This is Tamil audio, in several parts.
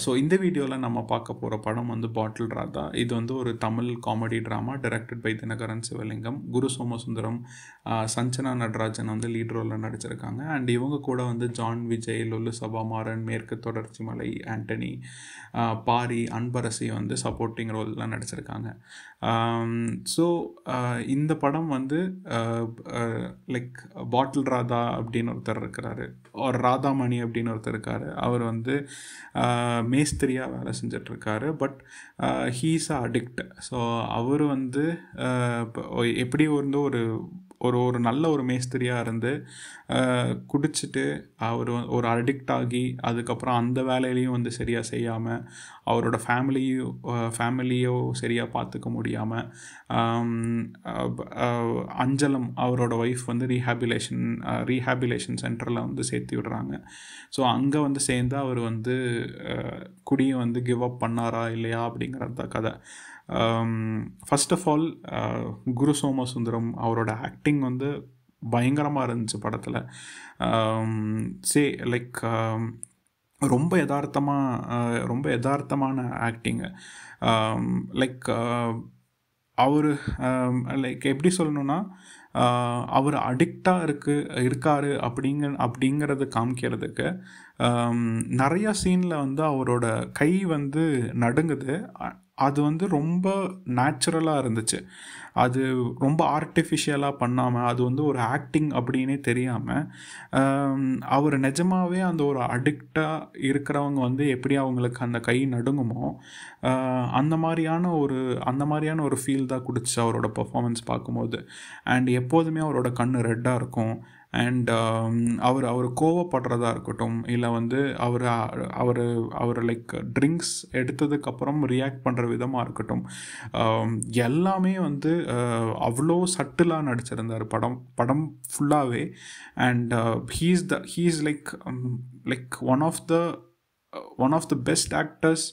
ஸோ இந்த வீடியோவில் நம்ம பார்க்க போகிற படம் வந்து பாட்டில் ராதா. இது வந்து ஒரு Tamil comedy drama directed by Dinakaran Sivalingam. Guru Somasundaram, Sanjana Natarajan வந்து லீட் ரோலில் நடிச்சிருக்காங்க. அண்ட் இவங்க கூட வந்து ஜான் விஜய், லொல்லு சபாமாறன், மேற்கு தொடர்ச்சி மலை, ஆண்டனி, பாரி, அன்பரசி வந்து சப்போர்ட்டிங் ரோலில் நடிச்சிருக்காங்க. ஸோ இந்த படம் வந்து லைக் பாட்டில் ராதா அப்படின்னு ஒருத்தர் இருக்கிறாரு, ஒரு ராதாமணி அப்படின்னு ஒருத்தர் இருக்கார். அவர் வந்து மேஸ்திரியாக வேலை செஞ்சிட்ருக்காரு. But he's addict. ஸோ அவர் வந்து எப்படி வந்து ஒரு ஒரு ஒரு நல்ல ஒரு மேஸ்திரியாக இருந்து குடிச்சிட்டு அவர் ஒரு அடிக்ட் ஆகி அதுக்கப்புறம் அந்த வேலையிலையும் வந்து சரியாக செய்யாமல் அவரோட ஃபேமிலியோ சரியாக பார்த்துக்க முடியாமல் அஞ்சலம் அவரோட ஒய்ஃப் வந்து ரீஹாபிலேஷன் சென்டரில் வந்து சேர்த்து விடுறாங்க. ஸோ அங்கே வந்து சேர்ந்து அவர் வந்து குடியை வந்து கிவ் அப் பண்ணாரா இல்லையா அப்படிங்கிறது தான் கதை. ஃபர்ஸ்ட் ஆஃப் ஆல் குரு சோமசுந்தரம் அவரோட ஆக்டிங் வந்து பயங்கரமாக இருந்துச்சு படத்தில். லைக் ரொம்ப யதார்த்தமான ஆக்டிங்கு. லைக் அவர் லைக் எப்படி சொல்லணுன்னா, அவர் அடிக்டாக இருக்கார் அப்படிங்கிறத காமிக்கிறதுக்கு நிறையா சீனில் வந்து அவரோட கை வந்து நடுங்குது. அது வந்து ரொம்ப நேச்சுரலாக இருந்துச்சு. அது ரொம்ப ஆர்டிஃபிஷியலாக பண்ணாமல், அது வந்து ஒரு ஆக்டிங் அப்படின்னே தெரியாமல், அவர் நிஜமாகவே அந்த ஒரு அடிக்டாக இருக்கிறவங்க வந்து எப்படி அவங்களுக்கு அந்த கை நடுங்குமோ அந்த மாதிரியான ஒரு ஃபீல் தான் கொடுத்துச்சு அவரோட பர்ஃபார்மன்ஸ் பார்க்கும்போது. அண்ட் எப்போதுமே அவரோட கண் ரெட்டாக இருக்கும். அண்ட் அவர் கோவப்படுறதா இருக்கட்டும், இல்லை வந்து அவர் லைக் ட்ரிங்க்ஸ் எடுத்ததுக்கப்புறம் ரியாக்ட் பண்ணுற விதமாக இருக்கட்டும், எல்லாமே வந்து அவ்வளோ சட்டிலாக நடிச்சிருந்தார் படம் ஃபுல்லாகவே. And he's like one of the best actors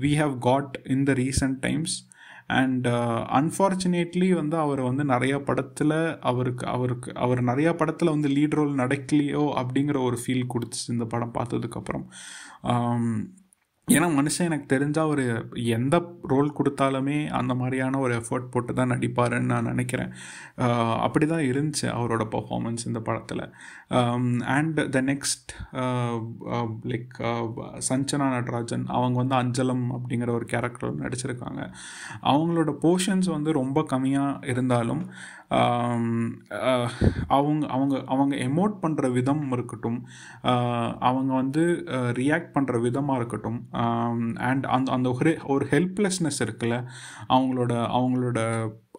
we have got in the recent times. And unfortunately வந்து அவர் வந்து நிறையா படத்தில் அவர் நிறையா படத்தில் வந்து லீட் ரோல் நடக்கலையோ அப்படிங்கிற ஒரு ஃபீல் கொடுத்துச்சு இந்த படம் பார்த்ததுக்கப்புறம். ஏன்னா மனுஷன் எனக்கு தெரிஞ்சால் அவர் எந்த ரோல் கொடுத்தாலுமே அந்த மாதிரியான ஒரு எஃபர்ட் போட்டு தான் நடிப்பாருன்னு நான் நினைக்கிறேன். அப்படி தான் இருந்துச்சு அவரோட பர்ஃபார்மன்ஸ் இந்த படத்தில். And the next like Sanjana Natarajan, அவங்க வந்து அஞ்சலம் அப்படிங்கிற ஒரு கேரக்டர் நடிச்சிருக்காங்க. அவங்களோட போர்ஷன்ஸ் வந்து ரொம்ப கம்மியாக இருந்தாலும் அவங்க எமோட் பண்ணுற விதம் இருக்கட்டும், அவங்க வந்து ரியாக்ட் பண்ணுற விதமாக இருக்கட்டும், அண்ட் அந்த ஒரு ஹெல்ப்லெஸ்னஸ் இருக்குல்ல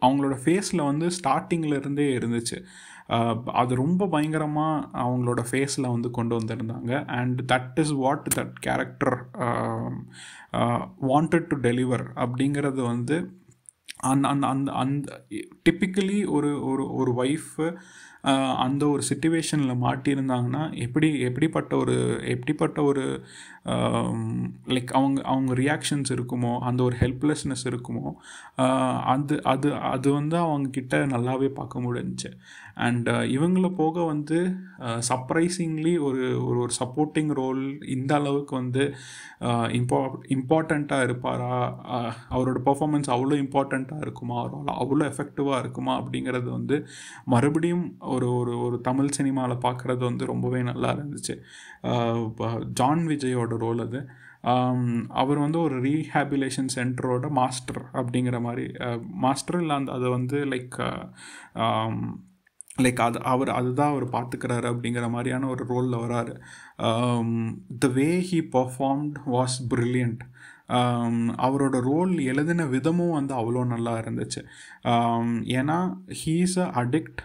அவங்களோட ஃபேஸில் வந்து ஸ்டார்டிங்கில் இருந்தே இருந்துச்சு. அது ரொம்ப பயங்கரமாக அவங்களோட ஃபேஸில் வந்து கொண்டு வந்திருந்தாங்க. And that is what that character wanted to deliver அப்படிங்கிறது வந்து அந்த டிப்பிக்கலி ஒரு ஒய்ஃபு அந்த ஒரு சிச்சுவேஷனில் மாட்டியிருந்தாங்கன்னா எப்படிப்பட்ட ஒரு லைக் அவங்க ரியாக்ஷன்ஸ் இருக்குமோ, அந்த ஒரு ஹெல்ப்லெஸ்னஸ் இருக்குமோ, அது வந்து அவங்கக்கிட்ட நல்லாவே பார்க்க முடிஞ்சுச்சு. அண்ட் இவங்கள போக வந்து சர்ப்ரைசிங்லி ஒரு சப்போர்ட்டிங் ரோல் இந்த அளவுக்கு வந்து இம்பார்ட்டண்ட்டாக இருப்பாரா, அவரோட பர்ஃபார்மன்ஸ் அவ்வளோ இம்பார்ட்டண்ட்டாக இருக்குமா, அவ்வளோ எஃபெக்டிவாக இருக்குமா அப்படிங்கிறது வந்து மறுபடியும் ஒரு தமிழ் சினிமாவில் பார்க்குறது வந்து ரொம்பவே நல்லா இருந்துச்சு. ஜான் விஜயோட ரோல் அது. அவர் வந்து ஒரு ரீஹாபிலேஷன் சென்டரோட மாஸ்டர் அப்படிங்கிற மாதிரி, மாஸ்டர் இல்லை அதை வந்து லைக் அதுதான் அவர் பார்த்துக்கிறாரு அப்படிங்கிற மாதிரியான ஒரு ரோலில் வராரு. The way he performed was brilliant. அவரோட ரோல் எழுதின விதமும் வந்து அவ்வளோ நல்லா இருந்துச்சு. ஏன்னா he's a addict,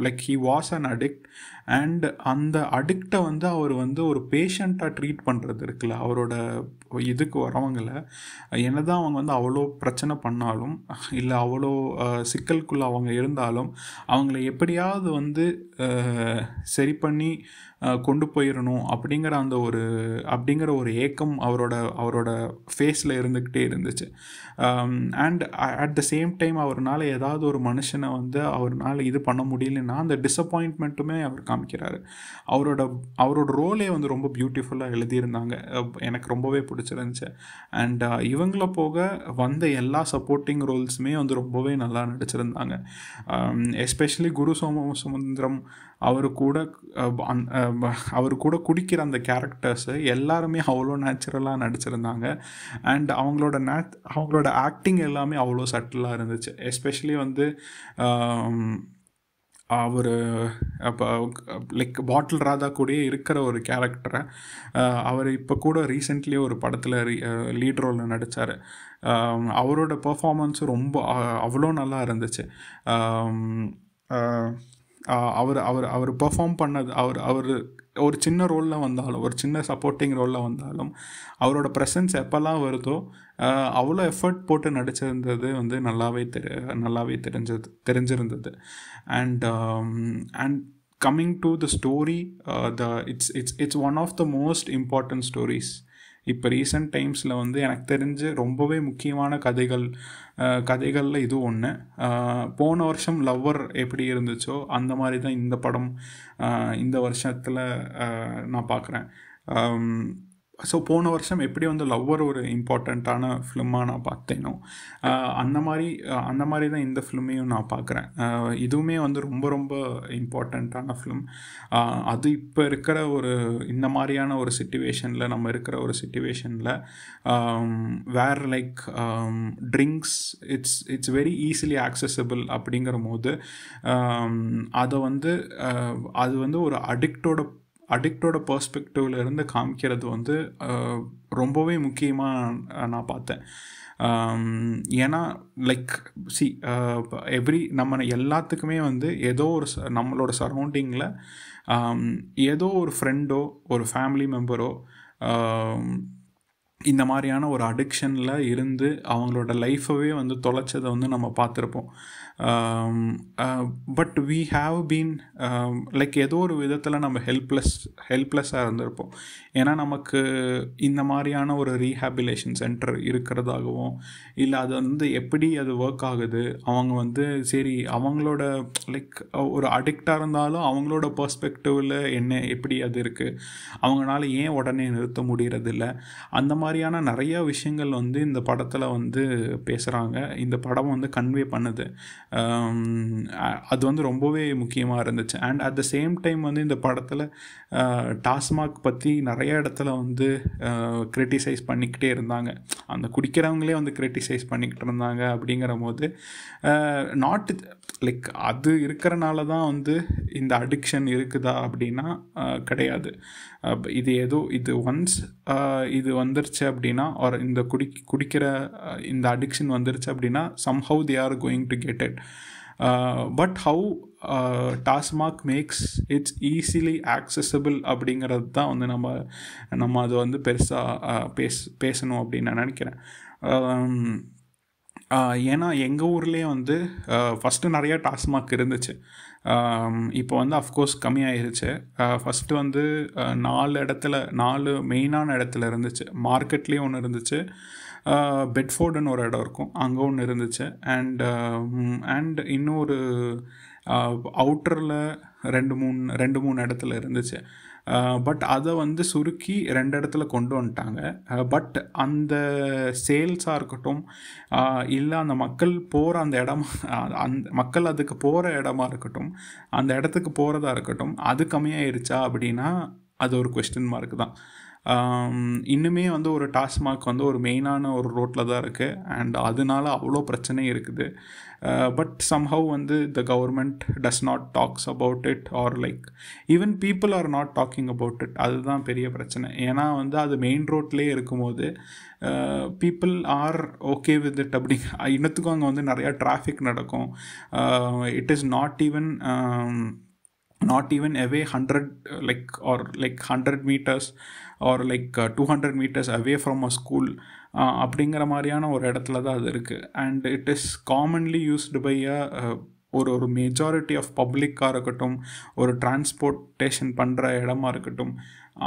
like he was an addict. And அந்த அடிக்டை வந்து அவர் வந்து ஒரு பேஷண்ட்டாக ட்ரீட் பண்ணுறது இருக்குல்ல, அவரோட இதுக்கு வரவங்களை என்னதான் அவங்க வந்து அவ்வளோ பிரச்சனை பண்ணாலும், இல்லை அவ்வளோ சிக்கலுக்குள்ளே அவங்க இருந்தாலும், அவங்கள எப்படியாவது வந்து சரி பண்ணி கொண்டு போயிடணும் அப்படிங்கிற ஒரு ஏக்கம் அவரோட ஃபேஸில் இருந்துக்கிட்டே இருந்துச்சு. And at the same time அவர்னால ஏதாவது ஒரு மனுஷனை வந்து அவர்னால இது பண்ண முடியலன்னா அந்த டிசப்பாயின்ட்மெண்ட்டுமே அவர் காமிக்கிறாரு. அவரோட ரோலே வந்து ரொம்ப பியூட்டிஃபுல்லாக எழுதியிருந்தாங்க. எனக்கு ரொம்பவே பிடிச்சிருந்துச்சு. அண்ட் இவங்கள போக வந்த எல்லா சப்போர்ட்டிங் ரோல்ஸுமே வந்து ரொம்பவே நல்லா நடிச்சிருந்தாங்க. எஸ்பெஷலி குரு சோமசுந்தரம் அவர் கூட குடிக்கிற அந்த கேரக்டர்ஸு எல்லாருமே அவ்வளோ நேச்சுரலாக நடிச்சிருந்தாங்க. அண்ட் அவங்களோட ஆக்டிங் எல்லாமே அவ்வளோ சட்டிலாக இருந்துச்சு. எஸ்பெஷலி வந்து அவர் அப்போ லைக் பாட்டில் ராதா கூடயே இருக்கிற ஒரு கேரக்டரை அவர் இப்போ கூட ரீசெண்ட்லி ஒரு படத்தில் லீட் ரோலில் நடித்தார். அவரோட பெர்ஃபார்மன்ஸும் ரொம்ப அவ்வளோ நல்லா இருந்துச்சு. அவர் பெர்ஃபார்ம் பண்ணது அவர் ஒரு சின்ன ரோலில் வந்தாலும் ஒரு சின்ன சப்போர்ட்டிங் ரோலில் வந்தாலும் அவரோட ப்ரெசன்ஸ் எப்போல்லாம் வருதோ அவ்வளோ எஃபர்ட் போட்டு நடிச்சிருந்தது வந்து நல்லாவே தெரிஞ்சிருந்தது. And coming to the story, it's one of the most important stories. இப்போ ரீசெண்ட் டைம்ஸில் வந்து எனக்கு தெரிஞ்சு ரொம்பவே முக்கியமான கதைகளில் இது ஒன்று. போன வருஷம் லவ்வர் எப்படி இருந்துச்சோ அந்த மாதிரி தான் இந்த படம் இந்த வருஷத்தில் நான் பார்க்குறேன். ஸோ போன வருஷம் எப்படி வந்து லவ்வர் ஒரு இம்பார்ட்டண்ட்டான ஃபிலிமாக நான் பார்த்தேனோ அந்த மாதிரி தான் இந்த ஃபிலிமையும் நான் பார்க்குறேன். இதுவுமே வந்து ரொம்ப ரொம்ப இம்பார்ட்டண்ட்டான ஃபிலிம். அது இப்போ இருக்கிற இந்த மாதிரியான ஒரு சிச்சுவேஷனில் நம்ம இருக்கிற ஒரு சிச்சுவேஷனில் where like drinks it's very easily accessible அப்படிங்கிற போது அது வந்து ஒரு அடிக்டோட பெர்ஸ்பெக்டிவ்ல இருந்து காமிக்கிறது வந்து ரொம்பவே முக்கியமாக நான் பார்த்தேன். ஏன்னா லைக் நம்ம எல்லாத்துக்குமே வந்து ஏதோ ஒரு நம்மளோட சரௌண்டிங்கில் ஏதோ ஒரு ஃப்ரெண்டோ ஒரு ஃபேமிலி மெம்பரோ இந்த மாதிரியான ஒரு அடிக்ஷனில் இருந்து அவங்களோட லைஃபவே வந்து தொலைச்சதை வந்து நம்ம பார்த்துருப்போம். But we have been like ஏதோ ஒரு விதத்தில் நம்ம ஹெல்ப்லெஸ்ஸாக இருந்திருப்போம். ஏன்னா நமக்கு இந்த மாதிரியான ஒரு ரீஹாபிலேஷன் சென்டர் இருக்கிறதாகவும் இல்லை அது வந்து எப்படி அது ஒர்க் ஆகுது, அவங்க வந்து சரி அவங்களோட லைக் ஒரு அடிக்டாக இருந்தாலும் அவங்களோட பெர்ஸ்பெக்டிவில் எப்படி அது இருக்குது, அவங்களால ஏன் உடனே நிறுத்த முடியறதில்ல, அந்த மாதிரியான நிறைய விஷயங்கள் வந்து இந்த படத்தில் வந்து பேசுகிறாங்க. இந்த படம் வந்து கன்வே பண்ணுது. அது வந்து ரொம்பவே முக்கியமாக இருந்துச்சு. And at the same time வந்து இந்த படத்தில் டாஸ்மாக் பற்றி நிறைய இடத்துல வந்து கிரிட்டிசைஸ் பண்ணிக்கிட்டே இருந்தாங்க. அந்த குடிக்கிறவங்களே வந்து கிரிட்டிசைஸ் பண்ணிக்கிட்டு இருந்தாங்க. அப்படிங்கிற போது நாட் லைக் அது இருக்கிறனால தான் வந்து இந்த அடிக்ஷன் இருக்குதா அப்படின்னா கிடையாது. இது ஒன்ஸ் இது வந்துருச்சு அப்படின்னா ஒரு இந்த குடிக்கிற இந்த அடிக்ஷன் வந்துருச்சு அப்படின்னா somehow they are going to get it. But how TASMAC makes it's easily accessible அப்படிங்கிறது தான் வந்து நம்ம அது வந்து பெருசாக பேசணும் அப்படின்னு நான் நினைக்கிறேன். ஏன்னா எங்கள் ஊர்லேயே வந்து ஃபஸ்ட்டு நிறையா டாஸ்மாக் இருந்துச்சு. இப்போ வந்து அஃப்கோர்ஸ் கம்மியாயிருச்சு. ஃபஸ்ட்டு வந்து 4 மெயினான இடத்துல இருந்துச்சு. மார்க்கெட்லேயும் ஒன்று இருந்துச்சு, பெட்ஃபோர்டுன்னு ஒரு இடம் இருக்கும், அங்கே ஒன்று இருந்துச்சு. அண்ட் இன்னொரு அவுட்டரில் 2-3 இடத்துல இருந்துச்சு. பட் அதை வந்து சுருக்கி 2 இடத்துல கொண்டு வந்துட்டாங்க. பட் அந்த சேல்ஸாக இருக்கட்டும் இல்லை அந்த மக்கள் போகிற அந்த இடமா மக்கள் அதுக்கு போகிற இடமா இருக்கட்டும், அந்த இடத்துக்கு போகிறதா இருக்கட்டும், அது கம்மியாயிருச்சா அப்படின்னா அது ஒரு கொஸ்டின் மார்க் தான். இன்னுமே வந்து ஒரு டாஸ்மாக் வந்து ஒரு மெயினான ஒரு ரோட்டில் தான் இருக்குது. அண்ட் அதனால அவ்வளோ பிரச்சனை இருக்குது. பட் somehow வந்து the government does not talks about it or like even people are not talking about it. அதுதான் பெரிய பிரச்சனை. ஏன்னா வந்து அது மெயின் ரோட்லேயே இருக்கும்போது people are okay with it. அப்படி இன்னத்துக்கும் அங்கே வந்து நிறையா டிராஃபிக் நடக்கும். it is not even away 100 meters or 200 meters away from a school அப்படிங்கிற மாதிரியான ஒரு இடத்துல தான் அது இருக்குது. And it is commonly used by ஒரு ஒரு மெஜாரிட்டி ஆஃப் பப்ளிக்காக இருக்கட்டும், ஒரு டிரான்ஸ்போர்ட்டேஷன் பண்ணுற இடமா இருக்கட்டும்,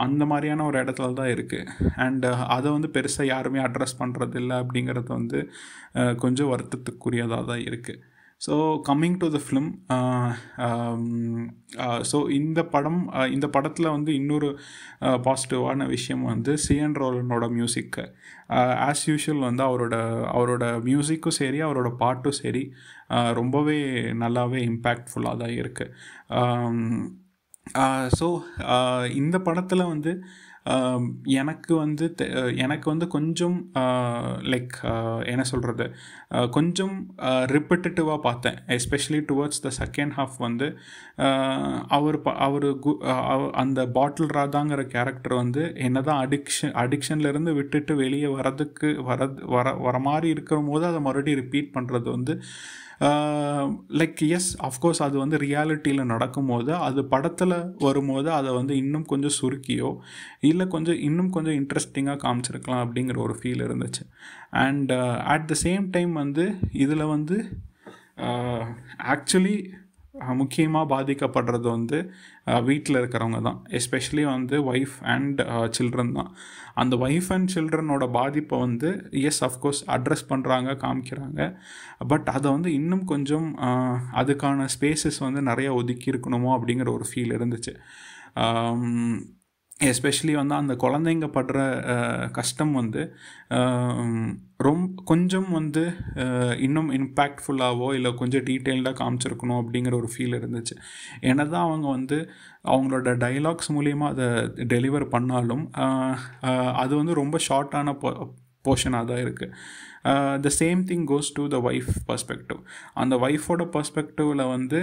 அந்த மாதிரியான ஒரு இடத்துல தான் இருக்குது. அண்டு அதை வந்து பெருசாக யாருமே அட்ரஸ் பண்ணுறதில்ல அப்படிங்கிறது வந்து கொஞ்சம் வருத்தத்துக்குரியதாக தான் இருக்குது. So coming to the film, so இந்த படத்தில் வந்து இன்னொரு பாசிட்டிவான விஷயம் வந்து சிஎன் ரோலனோட மியூசிக்கு. ஆஸ் யூஷுவல் வந்து அவரோட மியூசிக்கும் சரி, அவரோட பாட்டும் சரி, ரொம்பவே நல்லாவே இம்பேக்ட்ஃபுல்லாக தான் இருக்குது. ஸோ இந்த படத்தில் வந்து எனக்கு வந்து கொஞ்சம் லைக் என்ன சொல்கிறது, கொஞ்சம் ரிப்பீட்டேட்டிவாக பார்த்தேன். Especially towards the second half வந்து அவர் அந்த பாட்டில் ராதாங்கிற கேரக்டர் வந்து என்னதான் அடிக்ஷன்லேருந்து விட்டுட்டு வெளியே வர மாதிரி இருக்கிற போது அதை மறுபடியும் ரிப்பீட் பண்ணுறது வந்து லைக் எஸ் அஃப்கோர்ஸ் அது வந்து ரியாலிட்டியில் நடக்கும்போது அது படத்தில் வரும்போது அதை வந்து இன்னும் கொஞ்சம் சுருக்கியோ இல்லை இன்னும் கொஞ்சம் இன்ட்ரெஸ்டிங்காக காமிச்சிருக்கலாம் அப்படிங்கிற ஒரு ஃபீல் இருந்துச்சு. And at the same time வந்து இதில் வந்து ஆக்சுவலி முக்கியமாக பாதிக்கப்படுறது வந்து வீட்டில் இருக்கிறவங்க தான். எஸ்பெஷலி வந்து ஒய்ஃப் அண்ட் சில்ட்ரன் தான். அந்த ஒய்ஃப் அண்ட் சில்ட்ரனோட பாதிப்பை வந்து எஸ் அஃப்கோர்ஸ் அட்ரஸ் பண்ணுறாங்க, காமிக்கிறாங்க. பட் அதை வந்து இன்னும் கொஞ்சம் அதுக்கான ஸ்பேசஸ் வந்து நிறையா ஒதுக்கி இருக்கணுமோ அப்படிங்கிற ஒரு ஃபீல் இருந்துச்சு. எஸ்பெஷலி வந்து அந்த குழந்தைங்க படுற கஷ்டம் வந்து கொஞ்சம் வந்து இன்னும் இம்பேக்ட்ஃபுல்லாகவோ இல்லை கொஞ்சம் டீட்டெயில்டாக காமிச்சிருக்கணும் அப்படிங்கிற ஒரு ஃபீல் இருந்துச்சு. ஏன்னா தான் அவங்க வந்து அவங்களோட டைலாக்ஸ் மூலிமா அதை டெலிவர் பண்ணாலும் அது வந்து ரொம்ப ஷார்ட்டான போர்ஷனாக தான் இருக்குது. The same thing goes to the wife perspective. அந்த ஒய்ஃபோட பர்ஸ்பெக்டிவில் வந்து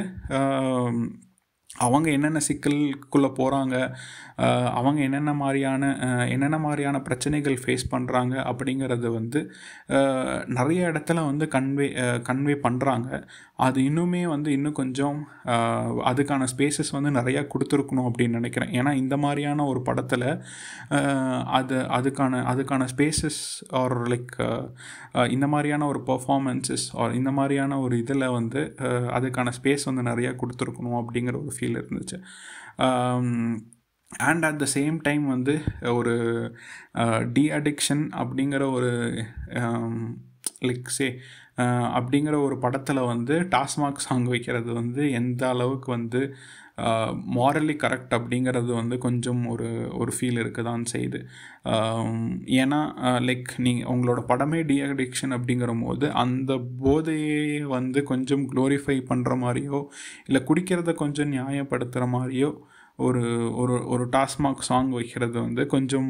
அவங்க என்னென்ன சிக்கலுக்குள்ளே போகிறாங்க, அவங்க என்னென்ன மாதிரியான பிரச்சனைகள் ஃபேஸ் பண்ணுறாங்க அப்படிங்கிறது வந்து நிறைய இடத்துல வந்து கன்வே பண்ணுறாங்க. அது இன்னும் கொஞ்சம் அதுக்கான ஸ்பேசஸ் வந்து நிறையா கொடுத்துருக்கணும் அப்படின்னு நினைக்கிறேன். ஏன்னா இந்த மாதிரியான ஒரு படத்தில் அதுக்கான ஸ்பேசஸ் ஆர் லைக் இந்த மாதிரியான ஒரு பர்ஃபார்மன்ஸஸ் ஆர் இந்த மாதிரியான ஒரு இதில் வந்து அதுக்கான ஸ்பேஸ் வந்து நிறையா கொடுத்துருக்கணும் அப்படிங்கிற ஒரு ஃபீல் இருந்துச்சு. And at the same time வந்து ஒரு டி அடிக்ஷன் அப்படிங்கிற ஒரு லைக் அப்படிங்கிற ஒரு படத்தில் வந்து டாஸ்மாக் சாங் வைக்கிறது வந்து எந்த அளவுக்கு வந்து மாரலி கரெக்ட் அப்படிங்கிறது வந்து கொஞ்சம் ஒரு ஃபீல் இருக்க தான் செய்யுது. ஏன்னா லைக் உங்களோட படமே டி அடிக்ஷன் அப்படிங்கிற போது அந்த போதையை வந்து கொஞ்சம் க்ளோரிஃபை பண்ணுற மாதிரியோ இல்லை குடிக்கிறத கொஞ்சம் நியாயப்படுத்துகிற மாதிரியோ ஒரு டாஸ்மாக் சாங் வைக்கிறது வந்து கொஞ்சம்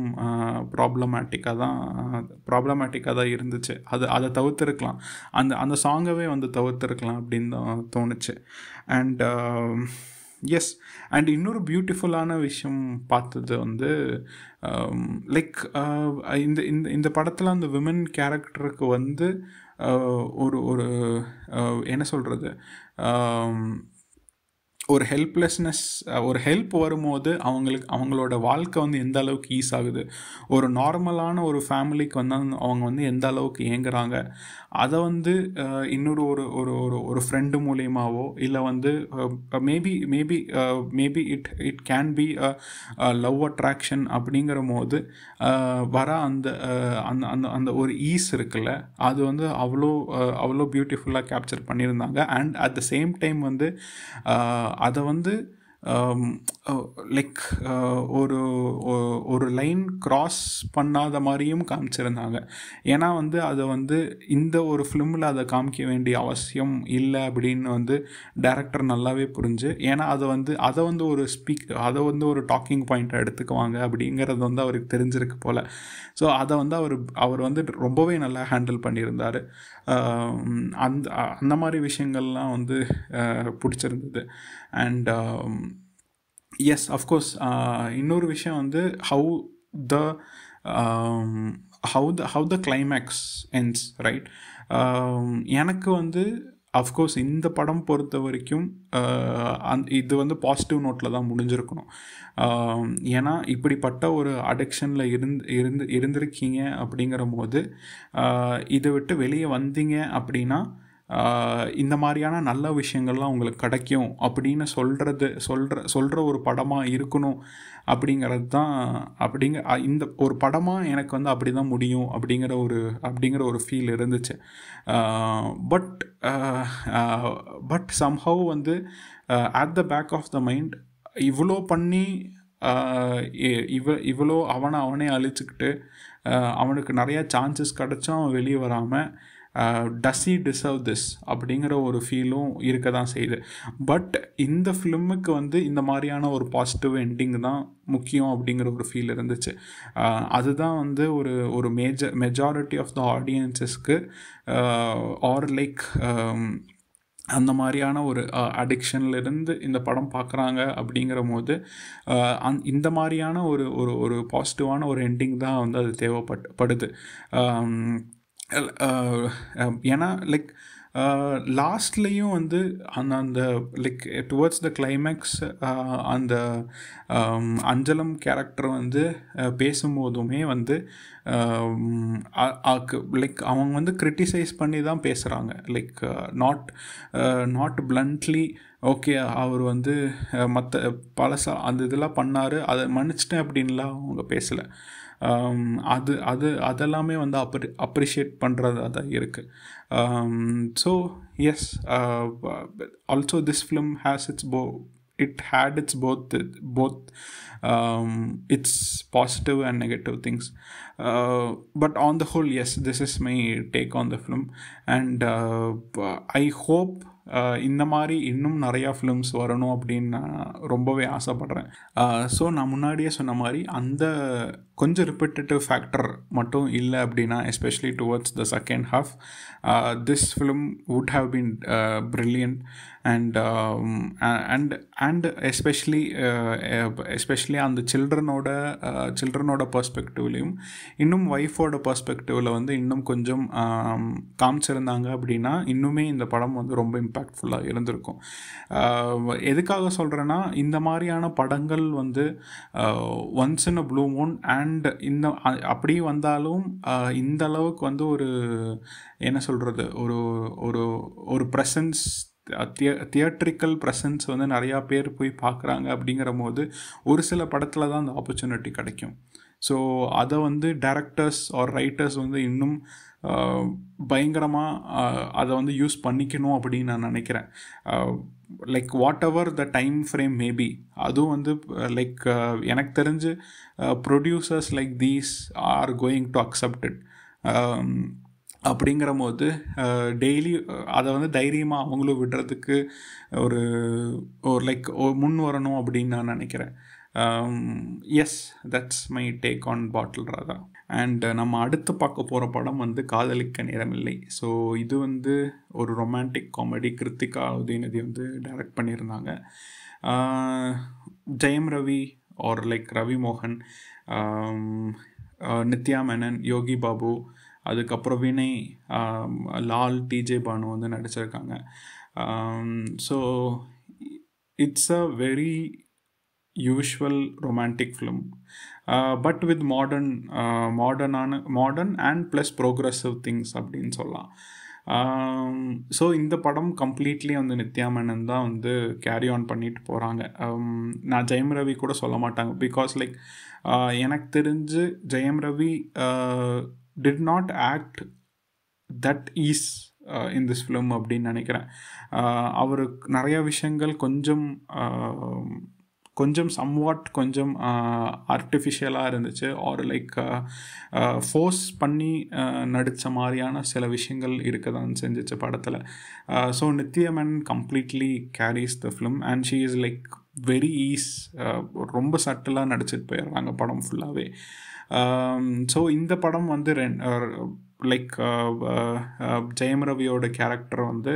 ப்ராப்ளமேட்டிக்காக தான் இருந்துச்சு. அதை தவிர்த்துருக்கலாம், அந்த சாங்கவே வந்து தவிர்த்துருக்கலாம் அப்படின்னு தான் தோணுச்சு. அண்ட் எஸ், அண்ட் இன்னொரு பியூட்டிஃபுல்லான விஷயம் பார்த்தது வந்து லைக் இந்த படத்தில் அந்த விமன் கேரக்டருக்கு வந்து ஒரு என்ன சொல்கிறது, ஒரு ஹெல்ப்லெஸ்னஸ், ஒரு ஹெல்ப் வரும்போது அவங்களோட வாழ்க்கை வந்து எந்த அளவுக்கு ஈஸ் ஆகுது, ஒரு நார்மலான ஒரு ஃபேமிலிக்கு வந்து அவங்க வந்து எந்த அளவுக்கு ஏங்குறாங்க, அதை வந்து இன்னொரு ஒரு ஃப்ரெண்டு மூலியமாவோ இல்லை வந்து maybe it can be love attraction அப்படிங்கிற போது வர அந்த ஒரு ஈஸ் இருக்குல்ல, அது வந்து அவ்வளோ பியூட்டிஃபுல்லாக கேப்சர் பண்ணியிருந்தாங்க. And at the same time வந்து அதை வந்து லைக் ஒரு லைன் கிராஸ் பண்ணாத மாதிரியும் காமிச்சிருந்தாங்க. ஏன்னா வந்து அதை வந்து இந்த ஒரு ஃபிலிமில் அதை காமிக்க வேண்டிய அவசியம் இல்லை அப்படின்னு வந்து டைரக்டர் நல்லாவே புரிஞ்சு, ஏன்னா அதை வந்து ஒரு டாக்கிங் பாயிண்ட்டை எடுத்துக்குவாங்க அப்படிங்கிறது வந்து அவருக்கு தெரிஞ்சிருக்கு போல். ஸோ அதை வந்து அவர் வந்து ரொம்பவே நல்லா ஹேண்டில் பண்ணியிருந்தார். அந்த மாதிரி விஷயங்கள்லாம் வந்து பிடிச்சிருந்தது. அண்ட் எஸ் அஃப்கோர்ஸ் இன்னொரு விஷயம் வந்து how the climax ends right. எனக்கு வந்து அஃப்கோர்ஸ் இந்த படம் பொறுத்த வரைக்கும் இது வந்து பாசிட்டிவ் நோட்டில் தான் முடிஞ்சிருக்கணும். ஏன்னா இப்படிப்பட்ட ஒரு அடிக்ஷனில் இருந்திருக்கீங்க அப்படிங்கிற போது இதை விட்டு வெளியே வந்தீங்க அப்படின்னா இந்த மாதிரியான நல்ல விஷயங்கள்லாம் உங்களுக்கு கிடைக்கும் அப்படின்னு சொல்கிற ஒரு படமாக இருக்கணும் அப்படிங்கிறது தான் இந்த ஒரு படமாக எனக்கு வந்து அப்படி தான் முடியும் அப்படிங்கிற ஒரு ஃபீல் இருந்துச்சு. பட் சம்ஹவ் வந்து at the back of the mind இவ்வளோ பண்ணி இவ்வளோ அவனே அழிச்சுக்கிட்டு அவனுக்கு நிறையா சான்சஸ் கிடச்சும் அவன் வெளியே வராமல் டஸ் ஹி டிசர்வ் திஸ் அப்படிங்கிற ஒரு ஃபீலும் இருக்க தான் செய்யுது. பட் இந்த ஃபிலிமுக்கு வந்து இந்த மாதிரியான ஒரு பாசிட்டிவ் எண்டிங் தான் முக்கியம் அப்படிங்கிற ஒரு ஃபீல் இருந்துச்சு. அதுதான் வந்து ஒரு மெஜாரிட்டி ஆஃப் த ஆடியன்ஸஸ்க்கு ஆர் லைக் அந்த மாதிரியான ஒரு அடிக்ஷன்லேருந்து இந்த படம் பார்க்குறாங்க அப்படிங்கிற போது இந்த மாதிரியான ஒரு பாசிட்டிவான ஒரு எண்டிங் தான் வந்து அது தேவைப்படுது. ஏன்னா லைக் லாஸ்ட்லேயும் வந்து அந்த லைக் டுவர்ட்ஸ் த கிளைமேக்ஸ் அந்த அஞ்சலம் கேரக்டர் வந்து பேசும்போதுமே வந்து லைக் அவங்க வந்து கிரிட்டிசைஸ் பண்ணி தான் பேசுகிறாங்க. லைக் நாட் பிளண்ட்லி ஓகே அவர் வந்து மற்ற அந்த இதெல்லாம் பண்ணார் அதை மன்னிச்சிட்டேன் அப்படின்லாம் அவங்க பேசலை. அதெல்லாமே வந்து அப்ரிஷியேட் பண்ணுறதா தான் இருக்குது. So yes, also this film has it had its both its positive and negative things, but on the whole, yes, this is my take on the film, and I hope இந்த மாதிரி இன்னும் நிறையா ஃபிலிம்ஸ் வரணும் அப்படின்னு நான் ரொம்பவே ஆசைப்பட்றேன். ஸோ நான் முன்னாடியே சொன்ன மாதிரி அந்த கொஞ்சம் ரிப்பீட்டேட்டிவ் ஃபேக்டர் மட்டும் இல்லை அப்படின்னா, especially towards the second half, this film would have been brilliant, and especially அந்த சில்ட்ரனோட பர்ஸ்பெக்டிவ்லேயும் இன்னும் ஒய்ஃபோட பர்ஸ்பெக்டிவில் வந்து இன்னும் கொஞ்சம் காமிச்சிருந்தாங்க அப்படின்னா இன்னுமே இந்த படம் வந்து ரொம்ப இம்பேக்ட்ஃபுல்லாக இருந்திருக்கும். எதுக்காக சொல்கிறேன்னா, இந்த மாதிரியான படங்கள் வந்து once in a blue Moon, and அப்படி வந்தாலும் இந்த அளவுக்கு வந்து ஒரு என்ன சொல்கிறது, ஒரு ப்ரெசன்ஸ், தியேட்ரிக்கல் ப்ரெசன்ஸ் வந்து நிறையா பேர் போய் பார்க்குறாங்க அப்படிங்கிற போது ஒரு சில படத்தில் தான் அந்த ஆப்பர்ச்சுனிட்டி கிடைக்கும். ஸோ அதை வந்து டைரக்டர்ஸ் ஆர் ரைட்டர்ஸ் வந்து இன்னும் பயங்கரமாக அதை வந்து யூஸ் பண்ணிக்கணும் அப்படின்னு நான் நினைக்கிறேன். Like what ever the time frame maybe, அதுவும் வந்து லைக் எனக்கு தெரிஞ்சு producers like these are going to accept it. அப்படிங்கிற போது டெய்லி அதை வந்து தைரியமாக அவங்களும் விடுறதுக்கு ஒரு லைக் முன் வரணும் அப்படின்னு நான் நினைக்கிறேன். Yes, that's my take on Bottle Radha. And நம்ம அடுத்து பார்க்க போகிற படம் வந்து காதலிக்க நேரமில்லை. ஸோ இது வந்து ஒரு ரொமான்டிக் காமெடி. கிருத்திகா உதயநிதி வந்து டைரக்ட் பண்ணியிருந்தாங்க. ஜெயம் ரவி ஆர் லைக் ரவி மோகன், நித்யா மேனன், யோகி பாபு, அதுக்கப்புறம் வினய், லால், டிஜே பானு வந்து நடிச்சிருக்காங்க. So it's a very usual romantic film, but with modern and plus progressive things அப்படின்னு சொல்லலாம். ஸோ இந்த படம் கம்ப்ளீட்லி வந்து நித்யா மேனன் தான் வந்து கேரி ஆன் பண்ணிட்டு போகிறாங்க. நான் ஜெயம் ரவி கூட சொல்ல மாட்டாங்க, பிகாஸ் லைக் எனக்கு தெரிஞ்சு Jayam Ravi did not act that ease in this film அப்படின்னு நினைக்கிறேன். அவருக்கு நிறைய விஷயங்கள் கொஞ்சம் சம்வாட் கொஞ்சம் ஆர்டிஃபிஷியலாக இருந்துச்சு, ஆர் லைக் ஃபோர்ஸ் பண்ணி நடித்த மாதிரியான சில விஷயங்கள் இருக்க தான் செஞ்சிச்சு படத்தில். So Nithya Menon completely carries the film, and she is like very ரொம்ப சட்டிலாக நடிச்சிட்டு போயிடுறாங்க படம் ஃபுல்லாகவே. ஸோ இந்த படம் வந்து லைக் ஜெயம் ரவியோட கேரக்டர் வந்து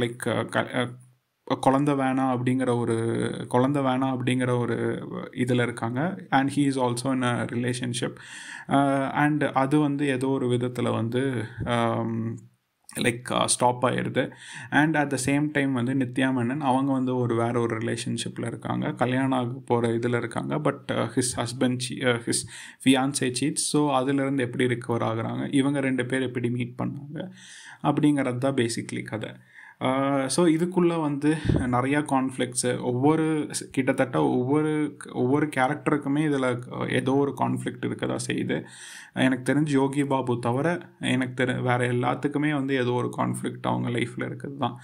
லைக் குழந்தை வேணாம் அப்படிங்கிற ஒரு இதில் இருக்காங்க, and he is also in a relationship. And அது வந்து ஏதோ ஒரு விதத்தில் வந்து லைக் ஸ்டாப் ஆகிடுது. And at the same time வந்து நித்யா மேனன் அவங்க வந்து வேறு ஒரு ரிலேஷன்ஷிப்பில் இருக்காங்க, கல்யாணம் ஆக போகிற இதில் இருக்காங்க. But his fiance cheats. So அதுலேருந்து எப்படி ரிக்கவர் ஆகுறாங்க, இவங்க 2 பேர் எப்படி மீட் பண்ணாங்க, அப்படிங்கிறது தான் பேசிக்லி கதை. ஸோ இதுக்குள்ளே வந்து நிறையா கான்ஃப்ளிக்ட்ஸு, கிட்டத்தட்ட ஒவ்வொரு கேரக்டருக்குமே இதில் ஏதோ ஒரு கான்ஃப்ளிக்ட் இருக்க தான் செய்யுது. எனக்கு தெரிஞ்சு யோகி பாபு தவிர எனக்கு வேறு எல்லாத்துக்குமே வந்து ஏதோ ஒரு கான்ஃப்ளிக்ட் அவங்க லைஃப்பில் இருக்குது தான்.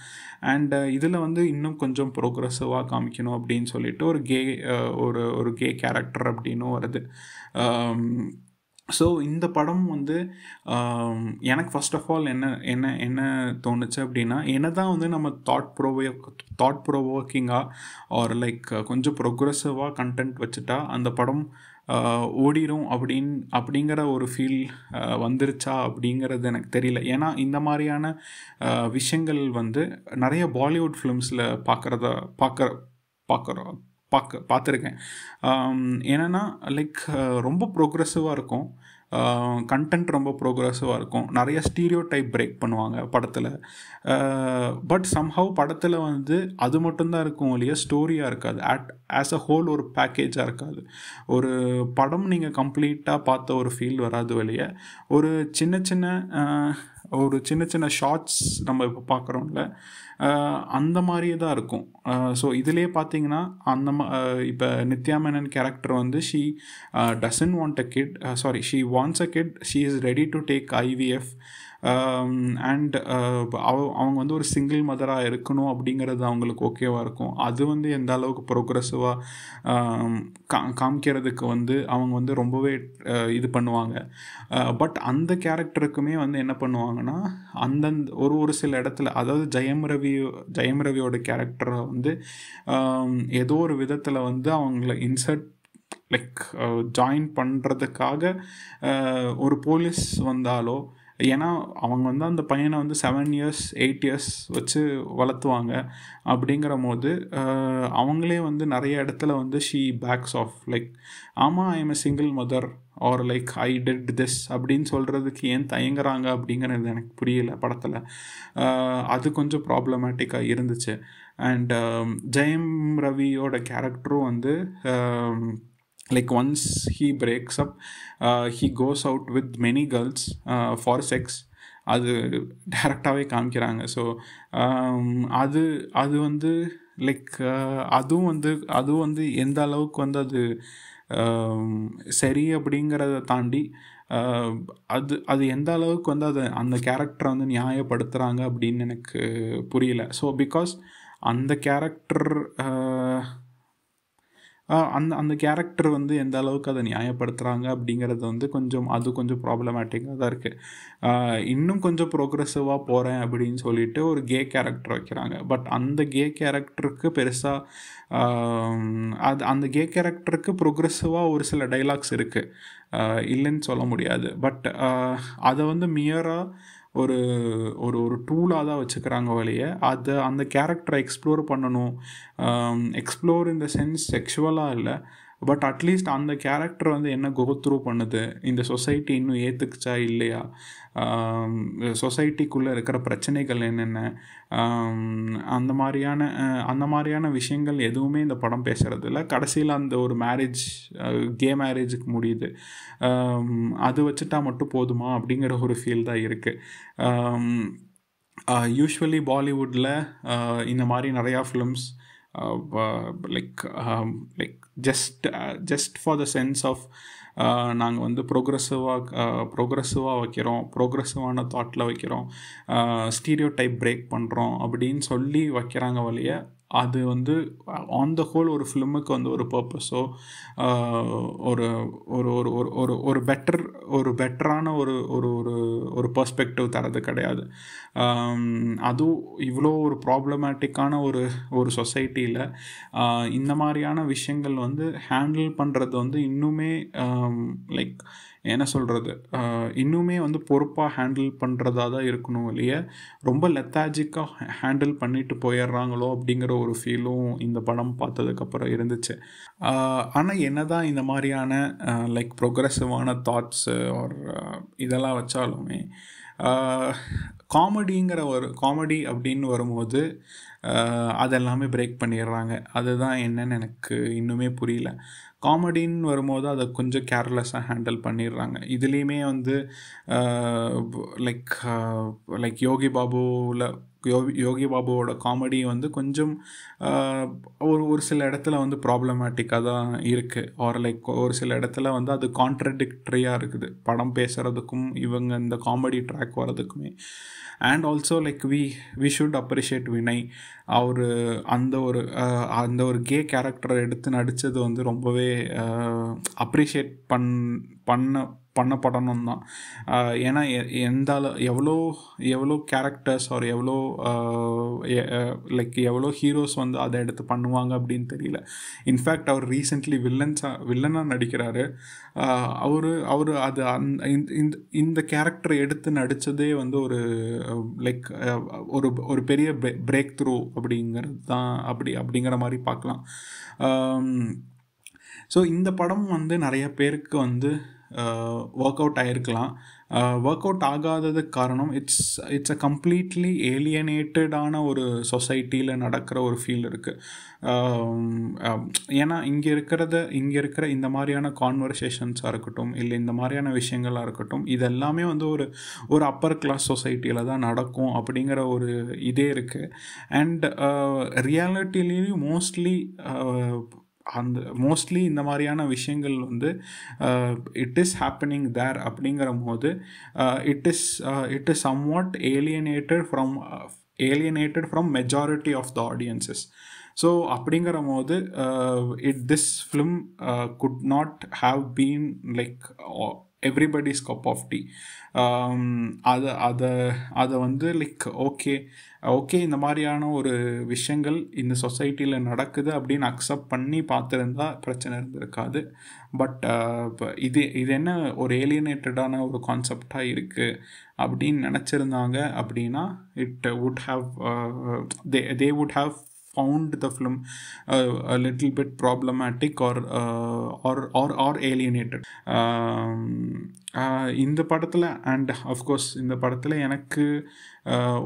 அண்ட் இதில் வந்து இன்னும் கொஞ்சம் ப்ரோக்ரெசிவாக காமிக்கணும் அப்படின்னு சொல்லிட்டு ஒரு கே கேரக்டர் அப்படின்னும் வருது. ஸோ இந்த படம் வந்து எனக்கு ஃபர்ஸ்ட் ஆஃப் ஆல் என்ன தோணுச்சு அப்படின்னா, என்ன தான் வந்து நம்ம தாட் ப்ரோவோக்கிங்காக ஆர் லைக் கொஞ்சம் ப்ரோக்ரெசிவாக கண்டென்ட் வச்சுட்டா அந்த படம் ஓடிடும் அப்படிங்கிற ஒரு ஃபீல் வந்துருச்சா அப்படிங்கிறது எனக்கு தெரியல. ஏன்னா இந்த மாதிரியான விஷயங்கள் வந்து நிறைய பாலிவுட் ஃபிலிம்ஸில் பார்த்துருக்கேன். என்னென்னா லைக் ரொம்ப ப்ரோக்ரெசிவாக இருக்கும், கண்டென்ட் ரொம்ப ப்ரோக்ரெசிவாக இருக்கும், நிறைய ஸ்டீரியோ டைப் பிரேக் பண்ணுவாங்க படத்தில். பட் சம்ஹவ் படத்தில் வந்து அது மட்டும்தான் இருக்கும் இல்லையா, ஸ்டோரியாக இருக்காது. ஆஸ் அ ஹோல் ஒரு பேக்கேஜாக இருக்காது. ஒரு படம் நீங்கள் கம்ப்ளீட்டாக பார்த்த ஒரு ஃபீல் வராது வெளியே. ஒரு சின்ன சின்ன ஷார்ட்ஸ் நம்ம இப்போ பார்க்குறோம்ல, அந்த மாதிரியே தான் இருக்கும். ஸோ இதிலே பார்த்தீங்கன்னா இப்போ நித்யா மேனன் கேரக்டர் வந்து she doesn't want a kid, she wants a kid, she is ready to take IVF. And அவங்க வந்து ஒரு சிங்கிள் மதராக இருக்கணும் அப்படிங்கிறது அவங்களுக்கு ஓகேவாக இருக்கும். அது வந்து எந்த அளவுக்கு ப்ரோக்ரெசிவாக காமிக்கிறதுக்கு வந்து அவங்க வந்து ரொம்பவே இது பண்ணுவாங்க. பட் அந்த கேரக்டருக்குமே வந்து என்ன பண்ணுவாங்கன்னா, அந்தந்த ஒரு சில இடத்துல, அதாவது ஜெயம் ரவியோட கேரக்டரை வந்து ஏதோ ஒரு விதத்தில் வந்து அவங்கள இன்சர்ட் லைக் ஜாயின் பண்ணுறதுக்காக ஒரு போலீஸ் வந்தாலோ, ஏன்னா அவங்க வந்து அந்த பையனை வந்து 7 years 8 years வச்சு வளர்த்துவாங்க. அப்படிங்கிற போது அவங்களே வந்து நிறைய இடத்துல வந்து ஷீ பேக்ஸ் ஆஃப், லைக் ஆமாம் I am a single mother or like I did this அப்படின்னு சொல்கிறதுக்கு ஏன் தயங்குறாங்க அப்படிங்கிறது எனக்கு புரியல படத்தில். அது கொஞ்சம் ப்ராப்ளமேட்டிக்காக இருந்துச்சு. அண்ட் ஜெயம் ரவியோட கேரக்டரும் வந்து like once he breaks up, he goes out with many girls for sex. அது டைரெக்டாகவே காமிக்கிறாங்க. ஸோ அது வந்து லைக் அதுவும் வந்து எந்த அளவுக்கு வந்து அது சரி அப்படிங்கிறத தாண்டி அது எந்த அளவுக்கு வந்து அந்த கேரக்டரை வந்து நியாயப்படுத்துகிறாங்க அப்படின்னு எனக்கு புரியல. ஸோ பிகாஸ் அந்த கேரக்டர் அந்த கேரக்டர் வந்து எந்த அளவுக்கு அதை நியாயப்படுத்துகிறாங்க அப்படிங்கிறது வந்து கொஞ்சம் ப்ராப்ளமேட்டிக்காக தான் இருக்குது. இன்னும் கொஞ்சம் ப்ரோக்ரெசிவாக போகிறேன் அப்படின்னு சொல்லிட்டு ஒரு கே கேரக்டர் வைக்கிறாங்க. பட் அந்த கே கேரக்டருக்கு பெருசாக அந்த கே கேரக்டருக்கு ப்ரோக்ரெசிவாக ஒரு சில டைலாக்ஸ் இருக்குது, இல்லைன்னு சொல்ல முடியாது. பட் அதை வந்து மியராக ஒரு ஒரு டூலாக தான் வச்சுக்கிறாங்க வழியை. அந்த கேரக்டரை எக்ஸ்ப்ளோர் பண்ணணும், எக்ஸ்ப்ளோர் இன் த சென்ஸ் செக்ஷுவலாக இல்லை, பட் அட்லீஸ்ட் அந்த கேரக்டர் வந்து என்ன கோ த்ரூ பண்ணுது, இந்த சொசைட்டி இன்னும் ஏற்றுக்குச்சா இல்லையா, சொசைட்டிக்குள்ளே இருக்கிற பிரச்சனைகள் என்னென்ன, அந்த மாதிரியான விஷயங்கள் எதுவுமே இந்த படம் பேசுகிறது இல்லை. கடைசியில் அந்த ஒரு கே மேரேஜுக்கு முடியுது, அது வச்சுட்டா மட்டும் போதுமா அப்படிங்கிற ஒரு ஃபீல் தான் இருக்குது. யூஸ்வலி பாலிவுட்டில் இந்த மாதிரி நிறையா films like just for the sense of நாங்கள் வந்து ப்ரோக்ரெசிவாக வைக்கிறோம், ப்ரோக்ரெசிவான தாட்டில் வைக்கிறோம், ஸ்டீரியோ டைப் பிரேக் பண்ணுறோம் அப்படின்னு சொல்லி வைக்கிறாங்க வழியை. அது வந்து ஆன் த ஹோல் ஒரு ஃபிலிமுக்கு வந்து ஒரு பர்பஸோ ஒரு ஒரு ஒரு ஒரு பெட்டரான ஒரு பெர்ஸ்பெக்டிவ் தரது கிடையாது. அதுவும் இவ்வளோ ஒரு ப்ராப்ளமேட்டிக்கான ஒரு சொசைட்டியில் இந்த மாதிரியான விஷயங்கள் வந்து ஹேண்டில் பண்ணுறது வந்து இன்னுமே லைக் என்ன சொல்கிறது, இன்னுமே வந்து பொறுப்பாக ஹேண்டில் பண்ணுறதா தான் இருக்கணும் இல்லையா, ரொம்ப லெத்தாஜிக்காக ஹேண்டில் பண்ணிட்டு போயிடுறாங்களோ அப்படிங்கிற ஒரு ஃபீலும் இந்த படம் பார்த்ததுக்கப்புறம் இருந்துச்சு. ஆனால் என்ன தான் இந்த மாதிரியான லைக் ப்ரோக்ரெசிவான தாட்ஸு ஒரு இதெல்லாம் வச்சாலுமே காமெடி அப்படின்னு வரும்போது அதெல்லாமே பிரேக் பண்ணிடுறாங்க. அதுதான் என்னன்னு எனக்கு இன்னுமே புரியல. காமெடின்னு வரும்போது அதை கொஞ்சம் கேர்லெஸ்ஸாக ஹேண்டில் பண்ணிடுறாங்க. இதுலேயுமே வந்து லைக் லைக் யோகி பாபுவோட காமெடி வந்து கொஞ்சம் ஒரு ஒரு சில இடத்துல வந்து ப்ராப்ளமேட்டிக்காக தான் இருக்குது. லைக் ஒரு சில இடத்துல வந்து அது கான்ட்ரடிக்டரியாக இருக்குது படம் பேசுகிறதுக்கும் இவங்க இந்த காமெடி ட்ராக் வர்றதுக்குமே. And also like we should appreciate Vinay. அவர் அந்த ஒரு கே கேரக்டரை எடுத்து நடித்தது வந்து ரொம்பவே அப்ரிஷியேட் பண்ணப்படணும் தான். ஏன்னா எவ்வளோ கேரக்டர்ஸ் ஒரு எவ்வளோ ஹீரோஸ் வந்து அதை எடுத்து பண்ணுவாங்க அப்படின்னு தெரியல. இன்ஃபேக்ட் அவர் ரீசெண்ட்லி வில்லனாக நடிக்கிறாரு. அவர் அது இந்த கேரக்டரை எடுத்து நடித்ததே வந்து ஒரு லைக் ஒரு பெரிய பிரேக் த்ரூ அப்படிங்கிறது தான் அப்படிங்கிற மாதிரி பார்க்கலாம். ஸோ இந்த படம் வந்து நிறைய பேருக்கு வந்து ஒர்க் அவுட் ஆகிருக்கலாம். ஒர்க் அவுட் ஆகாததுக்கு காரணம் இட்ஸ் அ கம்ப்ளீட்லி ஏலியனேட்டடான ஒரு சொசைட்டியில் நடக்கிற ஒரு ஃபீல் இருக்குது. ஏன்னா இங்கே இருக்கிற இந்த மாதிரியான கான்வர்சேஷன்ஸாக இருக்கட்டும், இல்லை இந்த மாதிரியான விஷயங்களாக இருக்கட்டும், இதெல்லாமே வந்து ஒரு அப்பர் கிளாஸ் சொசைட்டியில் தான் நடக்கும் அப்படிங்கிற ஒரு இதே இருக்குது. அண்ட் ரியாலிட்டிலேயும் மோஸ்ட்லி இந்த மாதிரியான விஷயங்கள் வந்து இட் இஸ் ஹேப்பனிங் தேர் அப்படிங்கிற போது it is somewhat alienated from majority of the audiences. So அப்படிங்கிற போது this film could not have been like everybody's cup of tea. அதை வந்து லைக் ஓகே இந்த மாதிரியான ஒரு விஷயங்கள் இந்த சொசைட்டியில் நடக்குது அப்படின்னு அக்செப்ட் பண்ணி பார்த்துருந்தா பிரச்சனை இருந்திருக்காது. பட் இது என்ன ஒரு ஏலியனேட்டடான ஒரு கான்செப்டாக இருக்குது அப்படின்னு நினச்சிருந்தாங்க அப்படின்னா it would have they would have found the film a little bit problematic or alienated. இந்த படத்தில் அண்ட் அஃப்கோர்ஸ் இந்த படத்தில் எனக்கு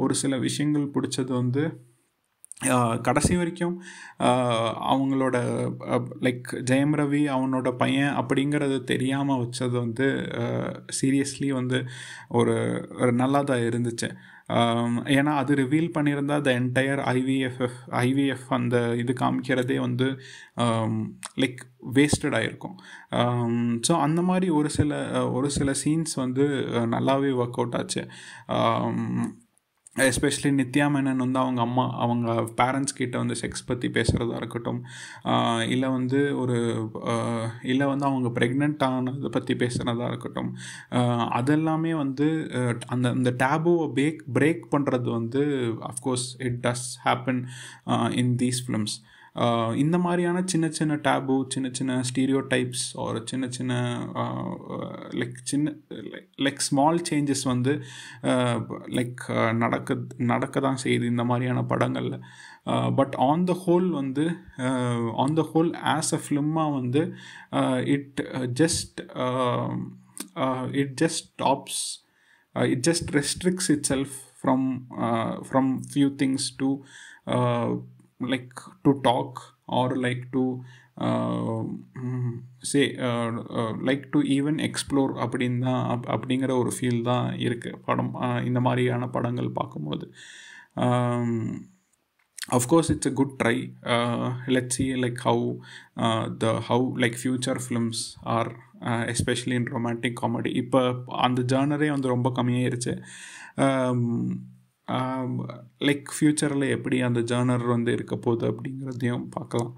ஒரு சில விஷயங்கள் பிடிச்சது வந்து கடைசி வரைக்கும் அவங்களோட லைக் ஜெயம் ரவி அவனோட பையன் அப்படிங்கிறது தெரியாமல் வச்சது வந்து சீரியஸ்லி வந்து ஒரு நல்லா தான் இருந்துச்சு. ஏன்னா அது ரிவீல் பண்ணியிருந்தால் த என்டையர் ஐவிஎஃப் அந்த இது காமிக்கிறதே வந்து லைக் வேஸ்டட் ஆகிருக்கும். ஸோ அந்த மாதிரி ஒரு சில சீன்ஸ் வந்து நல்லாவே ஒர்க் அவுட் ஆச்சு. எஸ்பெஷலி நித்யா மேனன் வந்து அவங்க பேரண்ட்ஸ் கிட்ட வந்து செக்ஸ் பற்றி பேசுகிறதா இருக்கட்டும், இல்லை வந்து அவங்க ப்ரெக்னென்ட் ஆனதை பற்றி பேசுகிறதா இருக்கட்டும், அதெல்லாமே வந்து அந்த டேபுவை பிரேக் பண்ணுறது வந்து of course it does happen in these films. இந்த மாதிரியான சின்ன சின்ன டேபு, சின்ன சின்ன ஸ்டீரியோ டைப்ஸ் ஒரு சின்ன லைக் ஸ்மால் சேஞ்சஸ் வந்து நடக்க தான் செய்யுது இந்த மாதிரியான படங்களில். But on the whole as a ஃபிலிமாக வந்து it just stops, it just restricts itself from few things to to talk or to to even explore அப்படிங்கிற ஒரு ஃபீல் தான் இருக்குது படம் இந்த மாதிரியான படங்கள் பார்க்கும்போது. Of course it's a good try. Let's see how future films are, especially in romantic comedy. இப்போ அந்த ஜானரே வந்து ரொம்ப கம்மியாயிருச்சு. ஃப்யூச்சரில் எப்படி அந்த ஜானர் வந்து இருக்க போகுது அப்படிங்கிறதையும் பார்க்கலாம்.